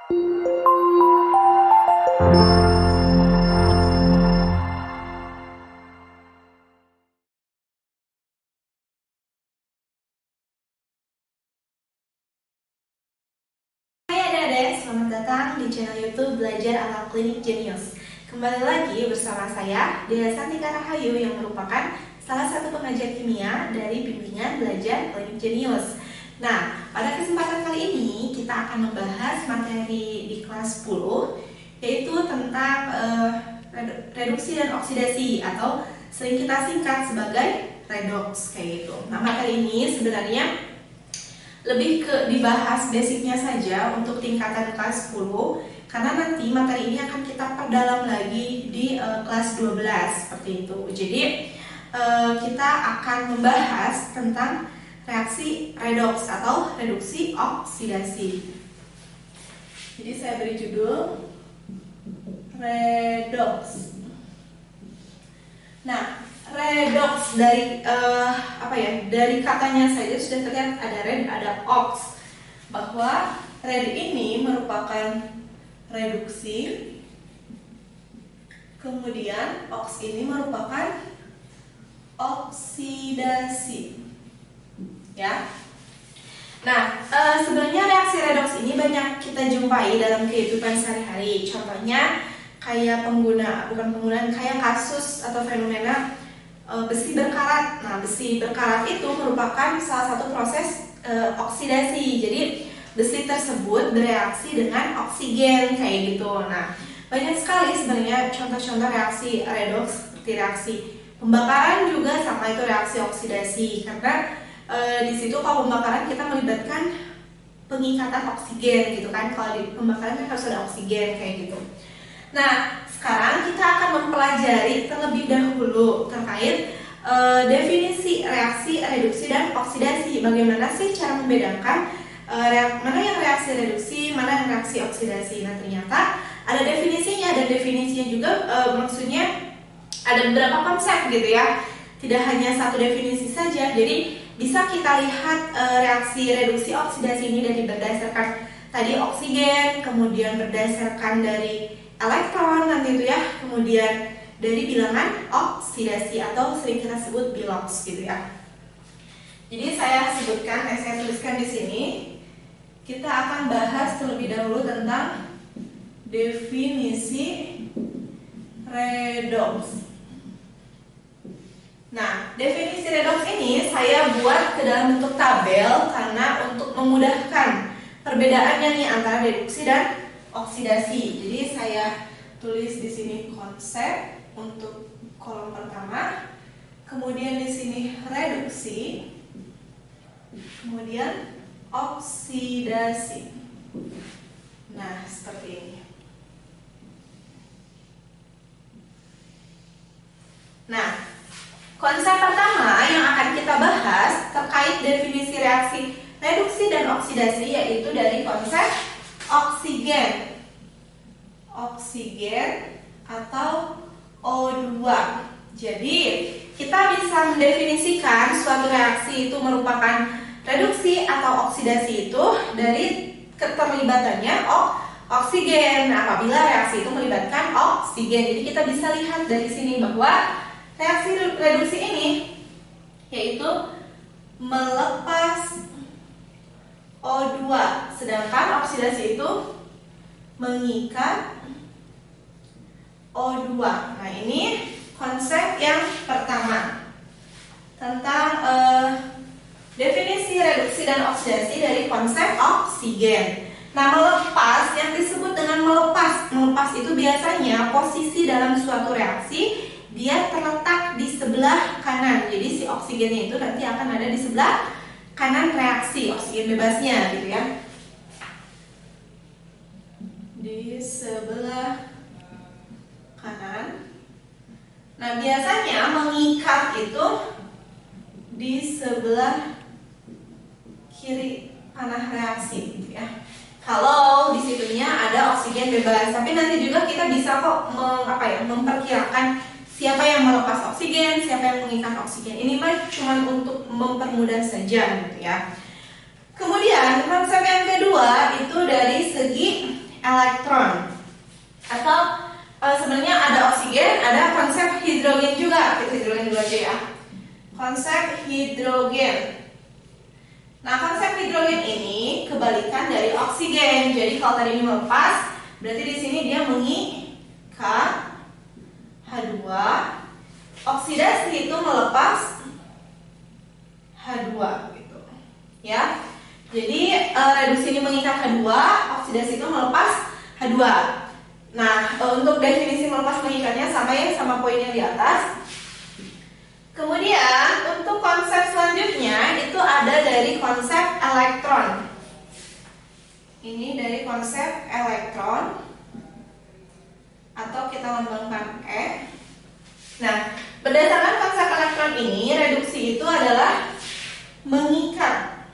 Selamat datang di channel YouTube Belajar ala Klinik Jenius. Kembali lagi bersama saya, Dea Santika Rahayu, yang merupakan salah satu pengajar kimia dari bimbingan Belajar Klinik Jenius. Nah, pada kesempatan kali ini kita akan membahas materi di kelas 10, yaitu tentang reduksi dan oksidasi, atau sering kita singkat sebagai redox kayak gitu. Nah, materi ini sebenarnya lebih ke dibahas basicnya saja untuk tingkatan kelas 10, karena nanti materi ini akan kita perdalam lagi di kelas 12 seperti itu. Jadi kita akan membahas tentang reaksi redox atau reduksi oksidasi. Jadi saya beri judul redox. Nah, redox dari dari katanya saja sudah terlihat ada red, ada ox, bahwa red ini merupakan reduksi, kemudian ox ini merupakan oksidasi, ya. Nah, sebenarnya reaksi redox ini banyak kita jumpai dalam kehidupan sehari-hari. Contohnya kayak kayak kasus atau fenomena besi berkarat. Nah, besi berkarat itu merupakan salah satu proses oksidasi. Jadi besi tersebut bereaksi dengan oksigen kayak gitu. Nah, banyak sekali sebenarnya contoh-contoh reaksi redox, seperti reaksi pembakaran juga sama itu reaksi oksidasi. Karena di situ kalau pembakaran kita melibatkan pengikatan oksigen gitu kan. Kalau di pembakaran kan harus ada oksigen kayak gitu. Nah, sekarang kita akan mempelajari terlebih dahulu terkait definisi reaksi reduksi dan oksidasi. Bagaimana sih cara membedakan mana yang reaksi reduksi, mana yang reaksi oksidasi. Nah, ternyata ada definisinya, dan definisinya juga maksudnya ada beberapa konsep gitu ya. Tidak hanya satu definisi saja. Jadi bisa kita lihat reaksi reduksi oksidasi ini dari berdasarkan tadi oksigen, kemudian berdasarkan dari elektron nanti itu ya, kemudian dari bilangan oksidasi atau sering kita sebut bilox gitu ya. Jadi saya tuliskan di sini. Kita akan bahas terlebih dahulu tentang definisi redox. Nah, definisi redox ini saya buat ke dalam bentuk tabel karena untuk memudahkan perbedaannya nih antara reduksi dan oksidasi. Jadi saya tulis di sini konsep untuk kolom pertama, kemudian di sini reduksi, kemudian oksidasi. Nah, seperti ini. Nah, konsep pertama yang akan kita bahas terkait definisi reaksi reduksi dan oksidasi yaitu dari konsep oksigen. Oksigen atau O2. Jadi, kita bisa mendefinisikan suatu reaksi itu merupakan reduksi atau oksidasi itu dari keterlibatannya oksigen. Nah, apabila reaksi itu melibatkan oksigen, jadi kita bisa lihat dari sini bahwa reaksi reduksi ini yaitu melepas O2, sedangkan oksidasi itu mengikat O2. Nah, ini konsep yang pertama tentang definisi reduksi dan oksidasi dari konsep oksigen. Nah, melepas, yang disebut dengan melepas itu biasanya posisi dalam suatu reaksi dia terletak di sebelah kanan. Jadi si oksigennya itu nanti akan ada di sebelah kanan reaksi, oksigen bebasnya gitu ya. Di sebelah kanan. Nah, biasanya mengikat itu di sebelah kiri panah reaksi gitu ya. Kalau di situnya ada oksigen bebas, tapi nanti juga kita bisa kok memperkirakan siapa yang melepas oksigen, siapa yang mengikat oksigen. Ini mah cuma untuk mempermudah saja gitu ya. Kemudian konsep yang kedua itu dari segi elektron. Atau sebenarnya ada oksigen, ada konsep hidrogen juga. Kita hidrogen dulu aja ya. Konsep hidrogen. Nah, konsep hidrogen ini kebalikan dari oksigen. Jadi kalau tadi ini melepas, berarti di sini dia mengikat H2. Oksidasi itu melepas H2 gitu. Ya. Jadi reduksi ini mengikat H2, oksidasi itu melepas H2. Nah, untuk definisi melepas mengikatnya sama ya sama poin yang di atas. Kemudian untuk konsep selanjutnya itu ada dari konsep elektron. Ini dari konsep elektron atau kita lambangkan E. Nah, berdasarkan konsep elektron ini, reduksi itu adalah mengikat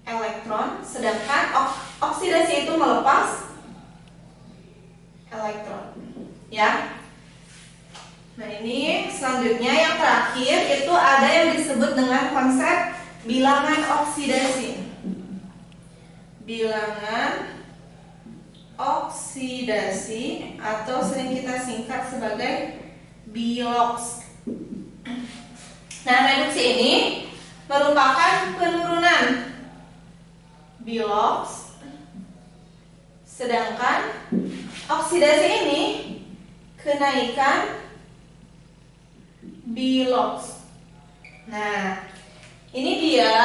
elektron, sedangkan oksidasi itu melepas elektron. Ya. Nah, ini selanjutnya yang terakhir itu ada yang disebut dengan konsep bilangan oksidasi. Bilangan oksidasi atau sering kita singkat sebagai bilox. Nah, reduksi ini merupakan penurunan bilox, sedangkan oksidasi ini kenaikan bilox. Nah, ini dia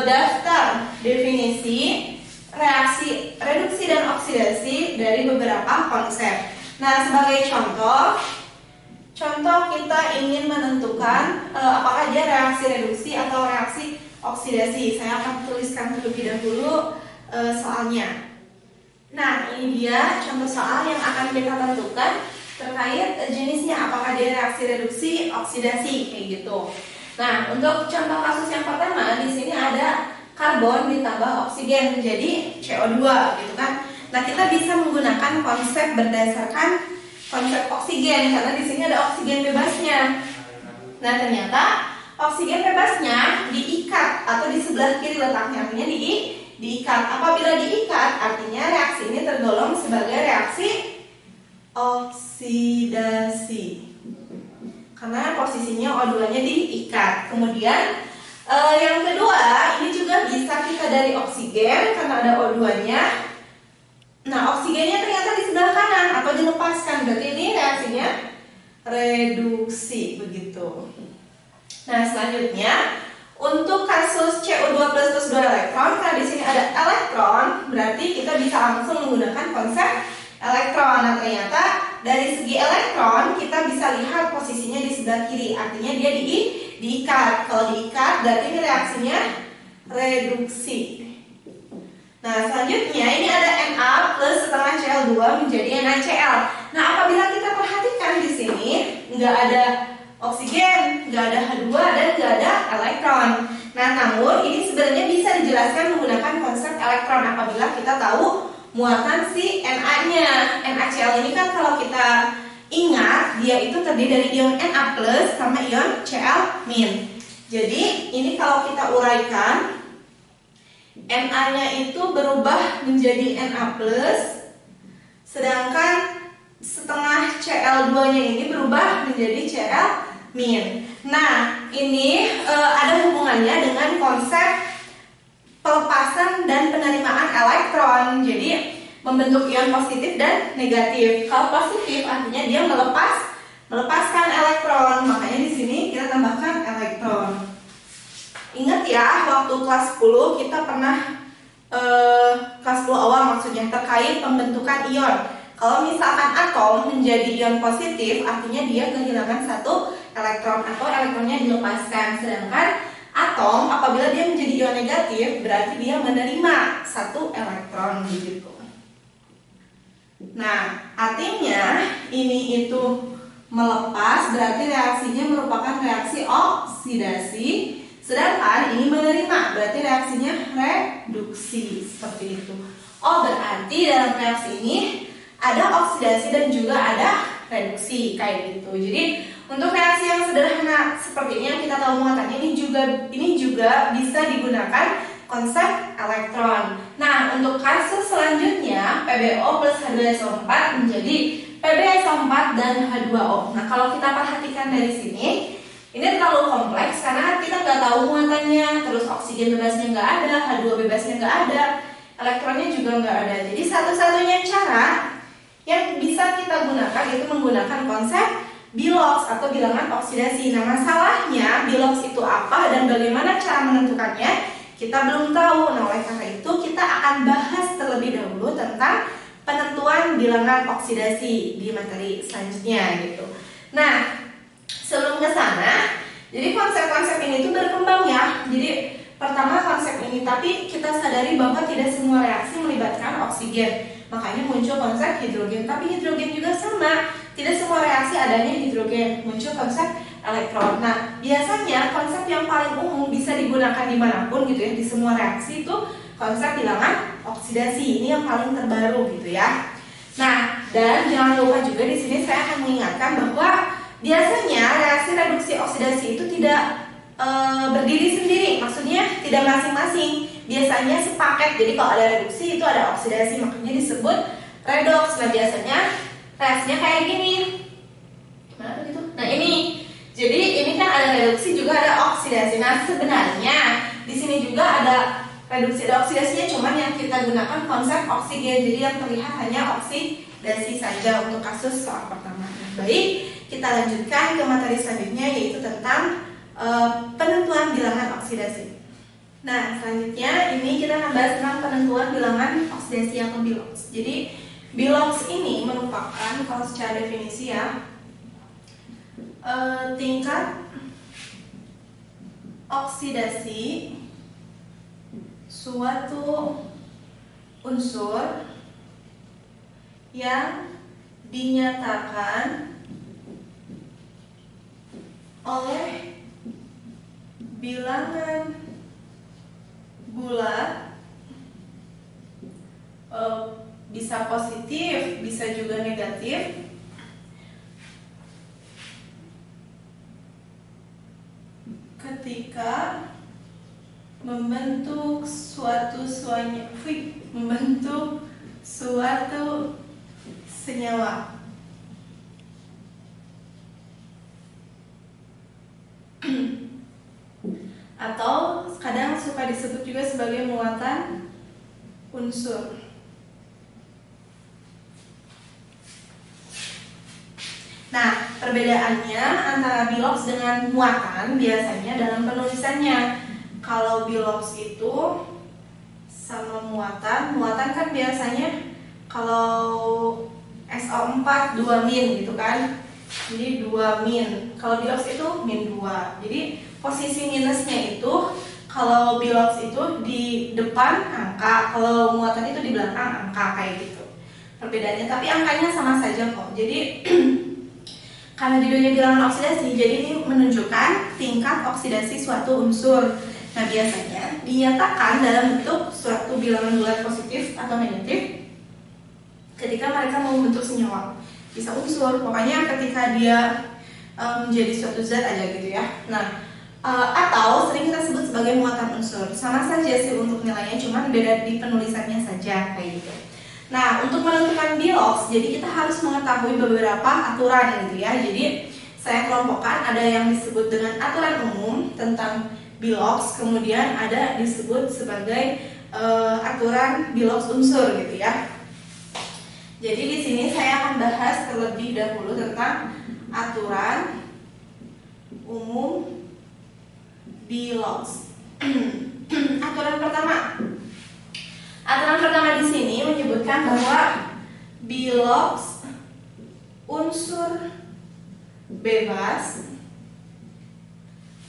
daftar definisi reaksi reduksi dan oksidasi dari beberapa konsep. Nah, sebagai contoh kita ingin menentukan apakah dia reaksi reduksi atau reaksi oksidasi. Saya akan tuliskan terlebih dahulu soalnya. Nah, ini dia contoh soal yang akan kita tentukan terkait jenisnya, apakah dia reaksi reduksi, oksidasi, kayak gitu. Nah, untuk contoh kasus yang pertama di sini ada karbon ditambah oksigen menjadi CO2 gitu kan. Nah, kita bisa menggunakan konsep berdasarkan konsep oksigen karena di sini ada oksigen bebasnya. Nah, ternyata oksigen bebasnya diikat atau di sebelah kiri letaknya, artinya diikat. Apabila diikat, artinya reaksi ini tergolong sebagai reaksi oksidasi karena posisinya O2-nya diikat. Kemudian yang kedua, ini juga bisa kita dari oksigen karena ada O2-nya. Nah, oksigennya ternyata di sebelah kanan atau dilepaskan, berarti ini reaksinya reduksi begitu. Nah, selanjutnya untuk kasus CO2 plus 2 elektron, karena di sini ada elektron, berarti kita bisa langsung menggunakan konsep elektron. Nah, ternyata dari segi elektron kita bisa lihat posisinya di sebelah kiri, artinya dia diikat. Kalau diikat berarti ini reaksinya reduksi. Nah, selanjutnya ini ada Na plus setengah Cl2 menjadi NaCl. Nah, apabila kita perhatikan di sini nggak ada oksigen, nggak ada H2 dan nggak ada elektron. Nah, namun ini sebenarnya bisa dijelaskan menggunakan konsep elektron apabila kita tahu muatan si Na-nya. NaCl ini kan kalau kita ingat dia itu terdiri dari ion Na plus sama ion Cl min. Jadi ini kalau kita uraikan, Na-nya itu berubah menjadi Na plus, sedangkan setengah Cl2-nya ini berubah menjadi Cl min. Nah, ini ada hubungannya dengan konsep pelepasan dan penerimaan elektron. Jadi membentuk ion positif dan negatif. Kalau positif artinya dia melepaskan elektron. Makanya di sini kita tambahkan elektron. Ingat ya, waktu kelas 10 kita pernah kelas 10 awal maksudnya terkait pembentukan ion. Kalau misalkan atom menjadi ion positif, artinya dia kehilangan satu elektron atau elektronnya dilepaskan. Sedangkan atom apabila dia menjadi ion negatif, berarti dia menerima satu elektron begitu. Nah, artinya ini itu melepas, berarti reaksinya merupakan reaksi oksidasi. Sedangkan ini menerima, berarti reaksinya reduksi, seperti itu. Oh, berarti dalam reaksi ini ada oksidasi dan juga ada reduksi, kayak gitu. Jadi untuk reaksi yang sederhana seperti ini yang kita tahu muatannya, ini juga bisa digunakan konsep elektron. Nah, untuk kasus PbO plus H2SO4 menjadi PbSO4 dan H2O. Nah, kalau kita perhatikan dari sini, ini terlalu kompleks karena kita nggak tahu muatannya, terus oksigen bebasnya nggak ada, H2 bebasnya nggak ada, elektronnya juga nggak ada. Jadi satu-satunya cara yang bisa kita gunakan itu menggunakan konsep Bilox atau bilangan oksidasi. Nah, masalahnya Bilox itu apa dan bagaimana cara menentukannya kita belum tahu. Nah, oleh karena itu kita akan bahas terlebih dahulu tentang penentuan bilangan oksidasi di materi selanjutnya gitu. Nah, sebelum ke sana, jadi konsep-konsep ini tuh berkembang ya. Jadi pertama konsep ini, tapi kita sadari bahwa tidak semua reaksi melibatkan oksigen. Makanya muncul konsep hidrogen, tapi hidrogen juga sama. Tidak semua reaksi adanya hidrogen, muncul konsep elektron. Nah, biasanya konsep yang paling umum bisa digunakan dimanapun gitu ya, di semua reaksi itu konsep bilangan oksidasi. Ini yang paling terbaru gitu ya. Nah, dan jangan lupa juga di sini saya akan mengingatkan bahwa biasanya reaksi reduksi oksidasi itu tidak berdiri sendiri, maksudnya tidak masing-masing. Biasanya sepaket. Jadi kalau ada reduksi itu ada oksidasi, makanya disebut redoks. Nah, biasanya reaksinya kayak gini. Gimana gitu? Nah, ini. Jadi ini kan ada reduksi juga ada oksidasi. Nah, sebenarnya di sini juga ada reduksi dan oksidasinya, cuman yang kita gunakan konsep oksigen. Jadi yang terlihat hanya oksidasi saja untuk kasus soal pertama. Baik, kita lanjutkan ke materi selanjutnya yaitu tentang penentuan bilangan oksidasi. Nah, selanjutnya ini kita akan bahas tentang penentuan bilangan oksidasi atau Bilox. Jadi Bilox ini merupakan, kalau secara definisi ya, tingkat oksidasi suatu unsur yang dinyatakan oleh bilangan bulat, bisa positif, bisa juga negatif, ketika membentuk suatu senyawa. Atau kadang suka disebut juga sebagai muatan unsur. Nah, perbedaannya antara Bilox dengan muatan biasanya dalam penulisannya. Kalau Bilox itu sama muatan kan biasanya kalau SO4 2 min gitu kan. Jadi 2 min. Kalau Bilox itu min 2. Jadi posisi minusnya itu kalau Bilox itu di depan angka, kalau muatan itu di belakang angka kayak gitu. Perbedaannya, tapi angkanya sama saja kok. Jadi karena judulnya bilangan oksidasi, jadi ini menunjukkan tingkat oksidasi suatu unsur. Nah, biasanya dinyatakan dalam bentuk suatu bilangan bulat positif atau negatif ketika mereka mau membentuk senyawa. Bisa unsur, pokoknya ketika dia menjadi suatu zat aja gitu ya. Nah, atau sering kita sebut sebagai muatan unsur. Sama saja sih untuk nilainya, cuma beda di penulisannya saja kayak gitu. Nah, untuk menentukan Bilox, jadi kita harus mengetahui beberapa aturan gitu ya. Jadi saya kelompokkan, ada yang disebut dengan aturan umum tentang Bilox, kemudian ada disebut sebagai aturan Bilox unsur gitu ya. Jadi di sini saya akan bahas terlebih dahulu tentang aturan umum Bilox. Aturan pertama di sini menyebutkan bahwa Bilox unsur bebas,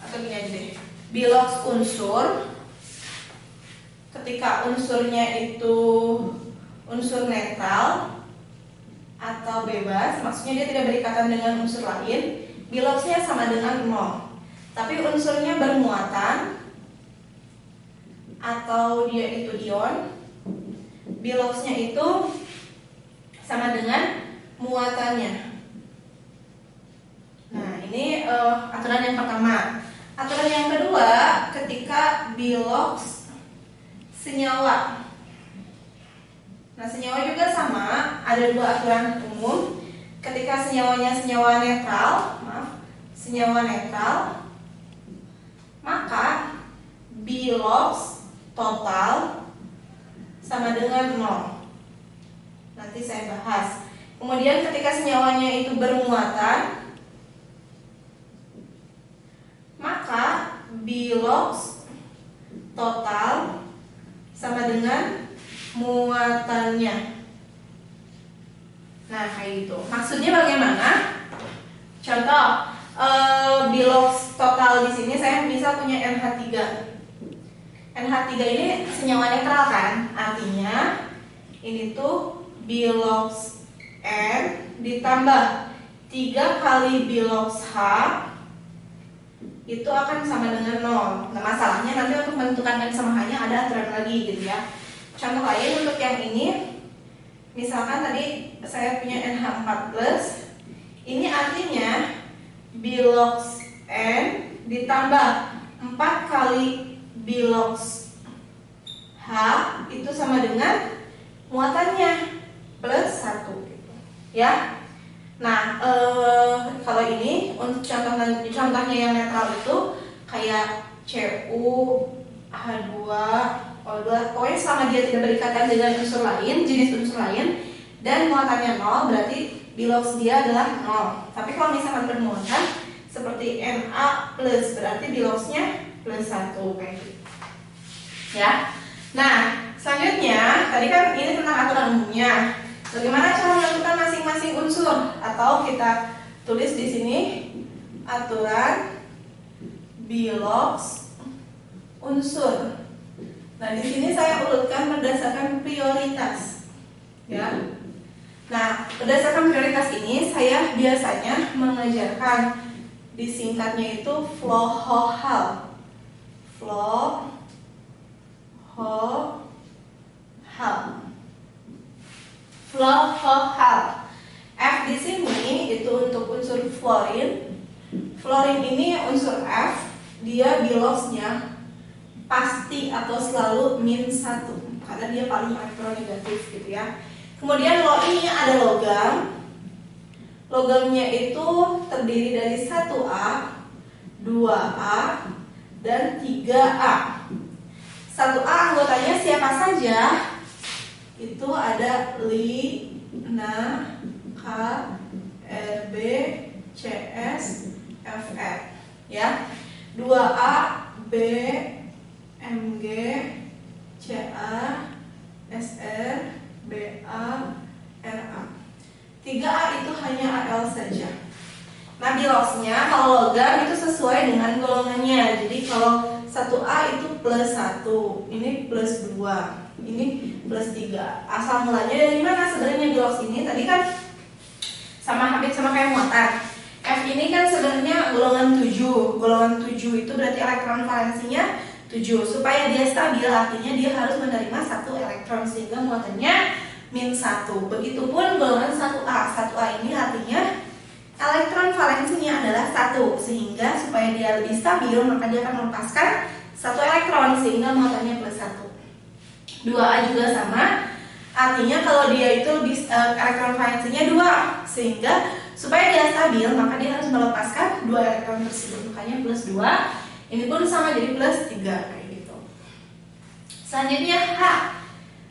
atau gini aja deh, Bilox unsur ketika unsurnya itu unsur netral atau bebas, maksudnya dia tidak berikatan dengan unsur lain, Biloxnya sama dengan 0. Tapi unsurnya bermuatan atau dia itu ion, Biloxnya itu sama dengan muatannya. Nah, ini aturan yang pertama. Aturan yang kedua, ketika Bilox senyawa Nah, senyawa juga sama, ada dua aturan umum. Ketika senyawanya senyawa netral, maka bilox total sama dengan 0. Nanti saya bahas. Kemudian ketika senyawanya itu bermuatan, maka bilox total sama dengan muatannya. Nah, kayak gitu. Maksudnya bagaimana? Contoh, bilox total di sini saya misal punya NH3. NH3 ini senyawa netral kan? Artinya ini tuh bilox N ditambah 3 kali bilox H itu akan sama dengan 0. Nah, masalahnya nanti untuk menentukan N sama H-nya ada aturan lagi gitu ya. Contoh lain untuk yang ini, misalkan tadi saya punya NH4+, ini artinya bilox N ditambah 4 kali bilox H itu sama dengan muatannya plus 1 gitu. Ya. Nah, kalau ini untuk contohnya yang netral itu kayak Cu, H2, O2, pokoknya selama dia tidak berikatan dengan unsur lain, jenis unsur lain, dan muatannya 0, berarti bilox dia adalah 0. Tapi kalau misalkan bermuatan seperti Na+, berarti biloxnya plus 1 kayak gitu. Ya. Nah, selanjutnya tadi kan ini tentang aturan umumnya. Bagaimana cara menentukan masing-masing unsur? Atau kita tulis di sini aturan bilox unsur. Nah, di sini saya urutkan berdasarkan prioritas. Ya. Nah, berdasarkan prioritas ini saya biasanya mengajarkan disingkatnya itu Flohal. Flohal. F di sini itu untuk unsur fluorin. Fluorin ini unsur F, dia biloxnya pasti atau selalu -1 karena dia paling elektronegatif gitu ya. Kemudian lo ini ada logam. Logamnya itu terdiri dari 1A, 2A, dan 3A. 1A anggotanya siapa saja? Itu ada Li, Na, K, Rb, Cs, Fr. Ya. 2A, B, Mg, Ca, Sr, Ba, Ra. 3A itu hanya Al saja. Nah, biloxnya kalau logam itu sesuai dengan golongannya. Jadi kalau 1A itu +1, ini +2, ini +3. Asal mulanya dari mana sebenarnya bilox ini? Tadi kan hampir sama kayak muatan. F ini kan sebenarnya golongan 7. Golongan 7 itu berarti elektron valensinya 7. Supaya dia stabil artinya dia harus menerima 1 elektron sehingga muatannya -1. Begitupun golongan 1A. 1A ini artinya elektron valensinya adalah 1, sehingga supaya dia lebih stabil maka dia akan melepaskan 1 elektron sehingga muatannya +1. 2A juga sama, artinya kalau dia itu elektron valensinya 2, sehingga supaya dia stabil maka dia harus melepaskan 2 elektron tersebut, makanya +2. Ini pun sama jadi +3 kayak gitu. Selanjutnya H.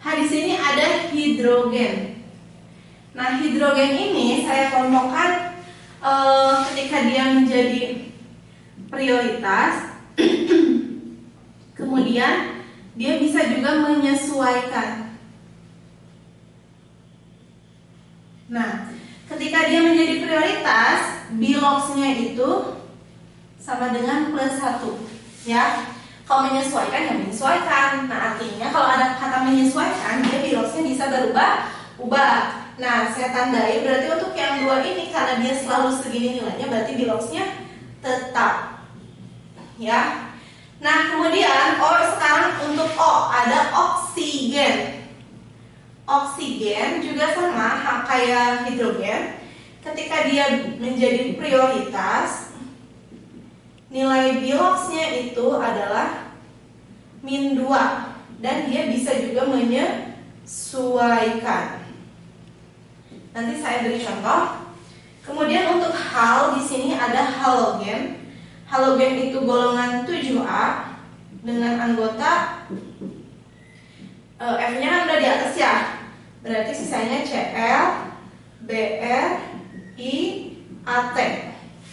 H di sini ada hidrogen. Nah, hidrogen ini saya kelompokkan ketika dia menjadi prioritas, kemudian dia bisa juga menyesuaikan. Nah, ketika dia menjadi prioritas, biloxnya itu sama dengan +1, ya. Kalau menyesuaikan ya menyesuaikan. Nah, artinya kalau ada kata menyesuaikan, dia biloxnya bisa berubah. Nah, saya tandai berarti untuk yang 2 ini karena dia selalu segini nilainya, berarti biloxnya tetap. Ya. Nah, kemudian sekarang untuk O ada oksigen. Oksigen juga sama kayak hidrogen. Ketika dia menjadi prioritas, nilai biloxnya itu adalah -2 dan dia bisa juga menyesuaikan. menyesuaikan. Nanti saya beri contoh. Kemudian untuk hal di sini ada halogen. Halogen itu golongan 7A dengan anggota F-nya kan udah di atas ya. Berarti sisanya Cl, Br, I, At.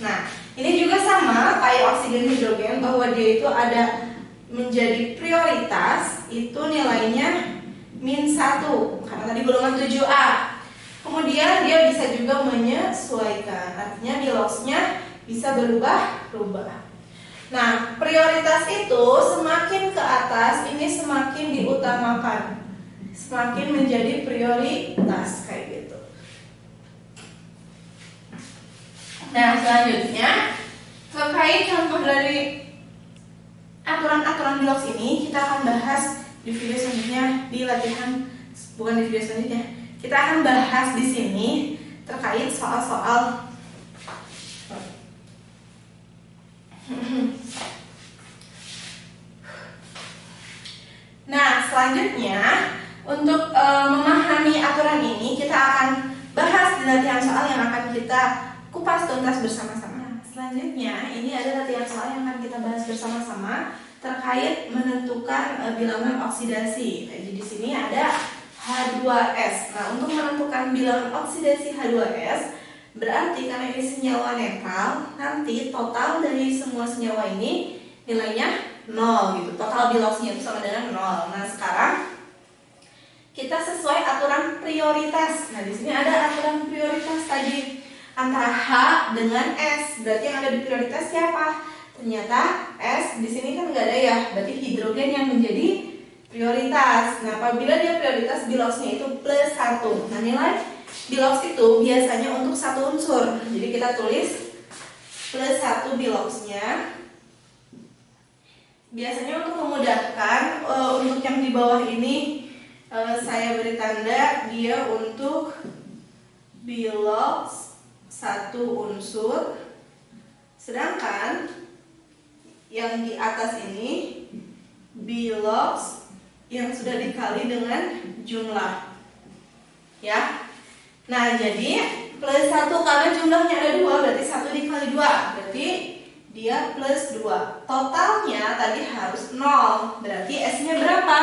Nah, ini juga sama kayak oksigen hidrogen bahwa dia itu ada menjadi prioritas, itu nilainya -1 karena tadi golongan 7A. Kemudian dia bisa juga menyesuaikan, artinya biloxnya bisa berubah-ubah. Nah, prioritas itu semakin ke atas ini semakin diutamakan, semakin menjadi prioritas kayak gitu. Nah, selanjutnya terkait contoh dari aturan-aturan bilox ini kita akan bahas di video selanjutnya di latihan, bukan di video selanjutnya. Kita akan bahas di sini terkait soal-soal Nah, selanjutnya untuk memahami aturan ini kita akan bahas di latihan soal yang akan kita kupas tuntas bersama-sama. Selanjutnya ini ada latihan soal yang akan kita bahas bersama-sama terkait menentukan bilangan oksidasi. Jadi di sini ada H2S. Nah, untuk menentukan bilangan oksidasi H2S berarti karena ini senyawa netral, nanti total dari semua senyawa ini nilainya 0 gitu. Total biloxnya itu sama dengan 0. Nah, sekarang kita sesuai aturan prioritas. Nah, di sini ada aturan prioritas tadi antara H dengan S. Berarti yang ada di prioritas siapa? Ternyata S di sini kan nggak ada ya. Berarti hidrogen yang menjadi prioritas. Nah, apabila dia prioritas, biloxnya itu +1. Nah, nilai bilox itu biasanya untuk satu unsur. Jadi kita tulis +1 biloxnya. Biasanya untuk memudahkan, untuk yang di bawah ini saya beri tanda dia untuk bilox satu unsur. Sedangkan yang di atas ini bilox yang sudah dikali dengan jumlah. Ya. Nah, jadi +1 karena jumlahnya ada 2, berarti 1 dikali 2, berarti dia +2. Totalnya tadi harus 0, berarti S-nya berapa?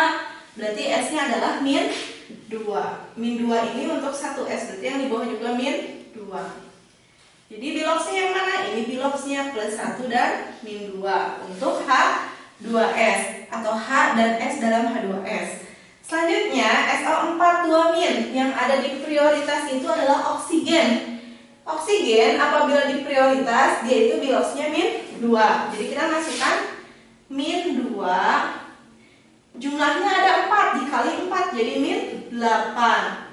Berarti S-nya adalah -2. -2 ini untuk 1S, berarti yang di bawah juga -2. Jadi biloxnya yang mana? Ini biloxnya +1 dan -2 untuk H2S atau H dan S dalam H2S. Selanjutnya SO4 2- yang ada di prioritas itu adalah oksigen. Oksigen apabila di prioritas dia itu biloxnya -2. Jadi kita masukkan -2. Jumlahnya ada 4 dikali 4 jadi -8.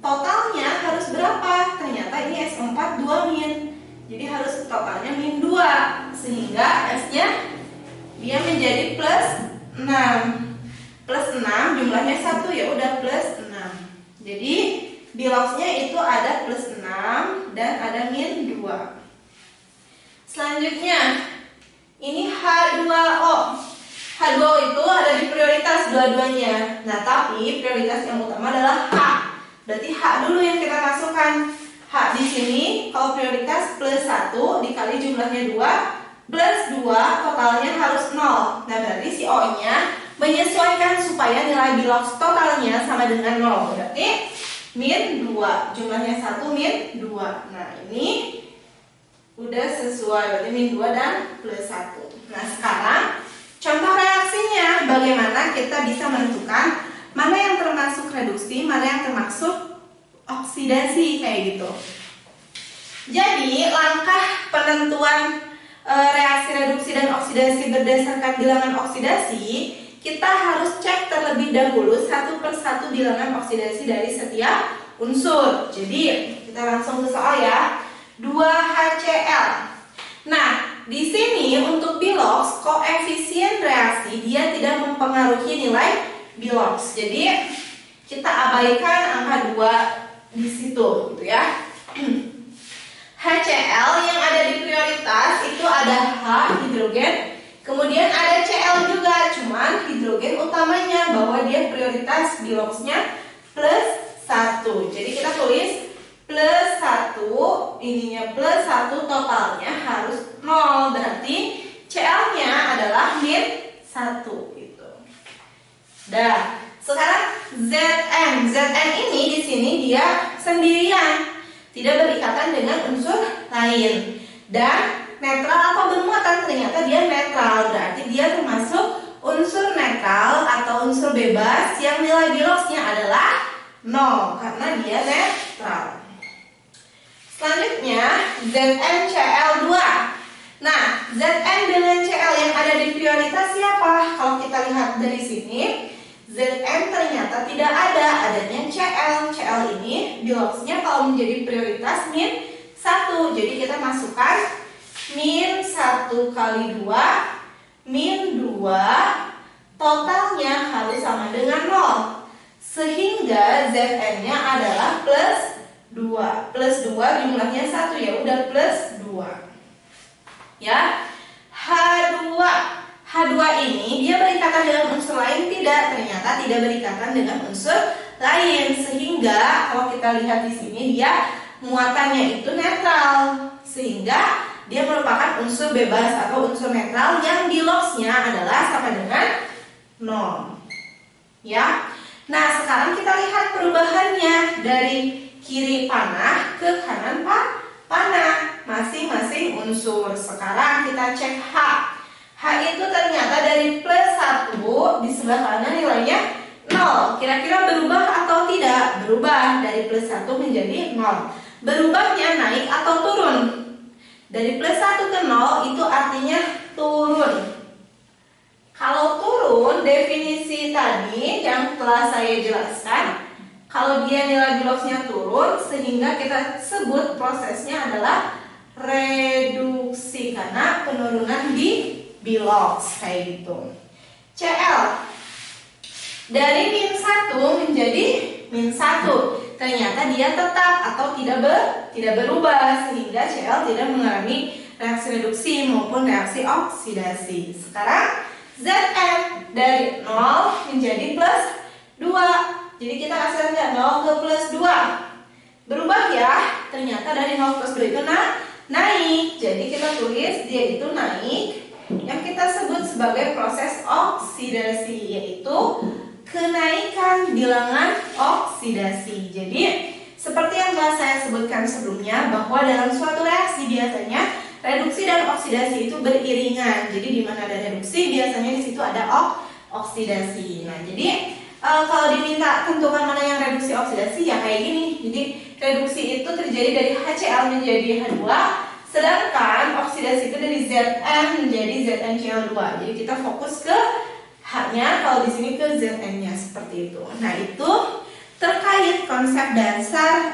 Totalnya harus berapa? Ternyata ini SO4 2-. Jadi harus totalnya -2 sehingga S-nya dia menjadi +6. +6 jumlahnya 1 ya udah +6. Jadi biloxnya itu ada +6 dan ada -2. Selanjutnya ini H2O. H2O itu ada di prioritas dua-duanya. Nah, tapi prioritas yang utama adalah H. Berarti H dulu yang kita masukkan. H di sini kalau prioritas +1 dikali jumlahnya 2 +2 totalnya harus 0. Nah, berarti si O-nya menyesuaikan supaya nilai bilox totalnya sama dengan 0. Berarti -2. Jumlahnya 1 -2. Nah, ini udah sesuai. Berarti -2 dan +1. Nah, sekarang contoh reaksinya. Bagaimana kita bisa menentukan mana yang termasuk reduksi, mana yang termasuk oksidasi kayak gitu. Jadi, langkah penentuan reaksi reduksi dan oksidasi berdasarkan bilangan oksidasi, kita harus cek terlebih dahulu satu persatu bilangan oksidasi dari setiap unsur. Jadi kita langsung ke soal ya. 2HCl. Nah, di sini untuk bilox koefisien reaksi dia tidak mempengaruhi nilai bilox. Jadi kita abaikan angka 2 di situ gitu ya. HCl yang ada di prioritas itu ada H hidrogen, kemudian ada Cl juga, cuman hidrogen utamanya bahwa dia prioritas biloxnya +1. 1. Jadi kita tulis plus 1, ininya plus 1, totalnya harus 0. Berarti CL-nya adalah min 1 gitu. Dah, sekarang ZN ini di sini dia sendirian, tidak berikatan dengan unsur lain. Dan netral atau bermuatan, ternyata dia netral, berarti dia termasuk unsur netral atau unsur bebas yang nilai biloxnya adalah 0 karena dia netral. Selanjutnya ZnCl2. Nah, Zn dengan Cl yang ada di prioritas siapa? Kalau kita lihat dari sini, Zn ternyata tidak adanya Cl. Cl ini biloxnya kalau menjadi prioritas min 1. Jadi kita masukkan min 1 kali 2 min 2, totalnya harus sama dengan 0, sehingga Zn-nya adalah plus 2. Plus 2 jumlahnya 1, ya udah plus 2. Ya, H2. H2 ini dia berikatan dengan unsur lain tidak? Ternyata tidak berikatan dengan unsur lain, sehingga kalau kita lihat di sini dia muatannya itu netral, sehingga dia merupakan unsur bebas atau unsur netral yang biloxnya adalah sama dengan 0. Ya. Nah, sekarang kita lihat perubahannya dari kiri panah ke kanan panah, masing-masing unsur. Sekarang kita cek H. H itu ternyata dari plus 1 di sebelah kanan nilainya 0. Kira-kira berubah atau tidak? Berubah, dari plus 1 menjadi 0. Berubahnya naik atau turun? Dari plus 1 ke 0 itu artinya turun. Kalau turun, definisi tadi yang telah saya jelaskan, kalau dia nilai biloxnya turun, sehingga kita sebut prosesnya adalah reduksi karena penurunan di bilox kayak gitu. Cl dari min 1 menjadi min 1. Ternyata dia tetap atau tidak berubah, sehingga Cl tidak mengalami reaksi reduksi maupun reaksi oksidasi. Sekarang Zn dari 0 menjadi plus 2. Jadi kita hasilkan nggak 0 ke plus 2? Berubah ya. Ternyata dari 0 plus 2 itu naik. Jadi kita tulis dia itu naik, yang kita sebut sebagai proses oksidasi, yaitu kenaikan bilangan oksidasi. Jadi seperti yang telah saya sebutkan sebelumnya, bahwa dalam suatu reaksi biasanya reduksi dan oksidasi itu beriringan. Jadi di mana ada reduksi biasanya di situ ada oksidasi. Nah, jadi kalau diminta tentukan mana yang reduksi oksidasi, ya kayak gini. Jadi reduksi itu terjadi dari HCl menjadi H2, sedangkan oksidasi itu dari Zn menjadi ZnCl2. Jadi kita fokus ke H-nya, kalau di sini ke Zn-nya seperti itu. Nah, itu terkait konsep dasar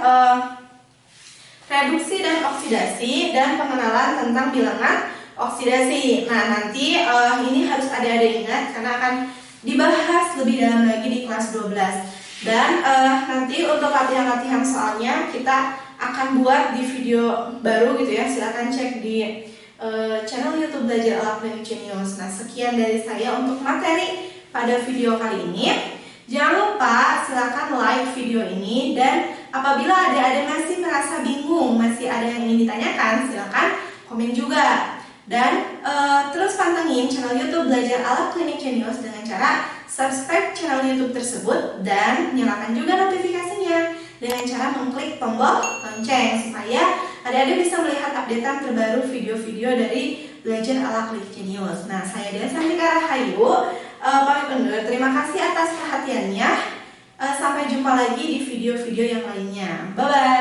reduksi dan oksidasi dan pengenalan tentang bilangan oksidasi. Nah, nanti ini harus adik-adik ingat karena akan dibahas lebih dalam lagi di kelas 12. Dan nanti untuk latihan-latihan soalnya kita akan buat di video baru gitu ya. Silakan cek di channel YouTube Belajar Alat Klinik Genius. Nah, sekian dari saya untuk materi pada video kali ini. Jangan lupa silakan like video ini, dan apabila adik-adik masih merasa bingung, masih ada yang ingin ditanyakan, silakan komen juga. Dan terus pantengin channel YouTube Belajar Alat Klinik Genius dengan cara subscribe channel YouTube tersebut dan nyalakan juga notifikasinya dengan cara mengklik tombol lonceng supaya adik-adik bisa melihat updatean terbaru video-video dari Belajar Alat Klinik Genius. Nah, saya Dea Santika Rahayu pamit undur. Terima kasih atas perhatiannya. Sampai jumpa lagi di video-video yang lainnya. Bye-bye.